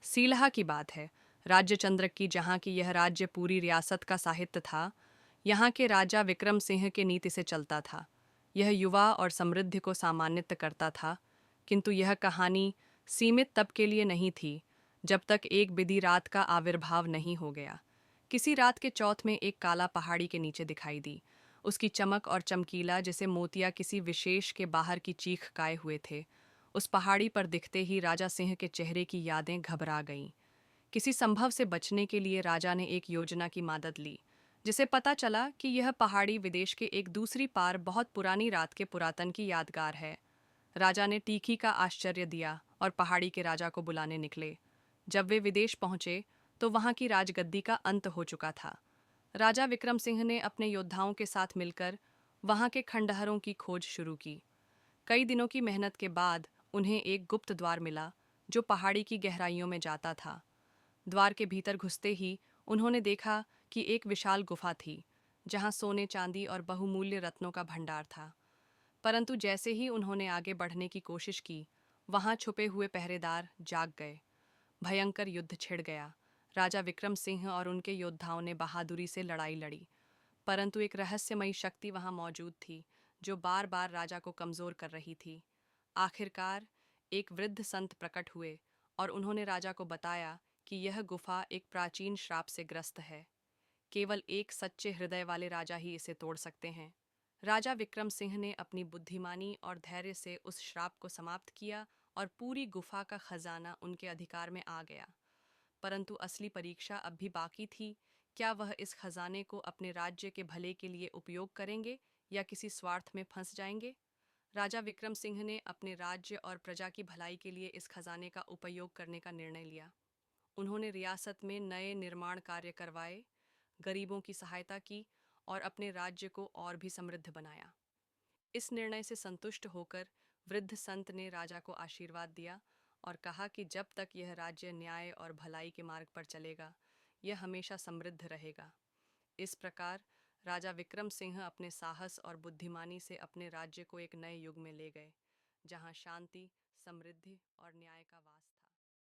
सीलहा की बात है, राज्य चंद्रक की, जहाँ की यह राज्य पूरी रियासत का साहित्य था। यहाँ के राजा विक्रम सिंह के नीति से चलता था। यह युवा और समृद्धि को सम्मानित करता था। किंतु यह कहानी सीमित तब के लिए नहीं थी, जब तक एक बिधी रात का आविर्भाव नहीं हो गया। किसी रात के चौथ में एक काला पहाड़ी के नीचे दिखाई दी। उसकी चमक और चमकीला जैसे मोतिया किसी विशेष के बाहर की चीख गाए हुए थे। उस पहाड़ी पर दिखते ही राजा सिंह के चेहरे की यादें घबरा गईं। किसी संभव से बचने के लिए राजा ने एक योजना की मदद ली, जिसे पता चला कि यह पहाड़ी विदेश के एक दूसरी पार बहुत पुरानी रात के पुरातन की यादगार है। राजा ने तीखी का आश्चर्य दिया और पहाड़ी के राजा को बुलाने निकले। जब वे विदेश पहुंचे तो वहां की राजगद्दी का अंत हो चुका था। राजा विक्रम सिंह ने अपने योद्धाओं के साथ मिलकर वहां के खंडहरों की खोज शुरू की। कई दिनों की मेहनत के बाद उन्हें एक गुप्त द्वार मिला, जो पहाड़ी की गहराइयों में जाता था। द्वार के भीतर घुसते ही उन्होंने देखा कि एक विशाल गुफा थी, जहां सोने चांदी और बहुमूल्य रत्नों का भंडार था। परंतु जैसे ही उन्होंने आगे बढ़ने की कोशिश की, वहां छुपे हुए पहरेदार जाग गए। भयंकर युद्ध छिड़ गया। राजा विक्रम सिंह और उनके योद्धाओं ने बहादुरी से लड़ाई लड़ी, परंतु एक रहस्यमयी शक्ति वहां मौजूद थी, जो बार बार राजा को कमजोर कर रही थी। आखिरकार एक वृद्ध संत प्रकट हुए और उन्होंने राजा को बताया कि यह गुफा एक प्राचीन श्राप से ग्रस्त है। केवल एक सच्चे हृदय वाले राजा ही इसे तोड़ सकते हैं। राजा विक्रम सिंह ने अपनी बुद्धिमानी और धैर्य से उस श्राप को समाप्त किया और पूरी गुफा का खजाना उनके अधिकार में आ गया। परंतु असली परीक्षा अब भी बाकी थी। क्या वह इस खजाने को अपने राज्य के भले के लिए उपयोग करेंगे या किसी स्वार्थ में फंस जाएंगे? राजा विक्रम सिंह ने अपने राज्य और प्रजा की भलाई के लिए इस खजाने का उपयोग करने का निर्णय लिया। उन्होंने रियासत में नए निर्माण कार्य करवाए, गरीबों की सहायता की और अपने राज्य को और भी समृद्ध बनाया। इस निर्णय से संतुष्ट होकर वृद्ध संत ने राजा को आशीर्वाद दिया और कहा कि जब तक यह राज्य न्याय और भलाई के मार्ग पर चलेगा, यह हमेशा समृद्ध रहेगा। इस प्रकार राजा विक्रम सिंह अपने साहस और बुद्धिमानी से अपने राज्य को एक नए युग में ले गए, जहां शांति, समृद्धि और न्याय का वास था।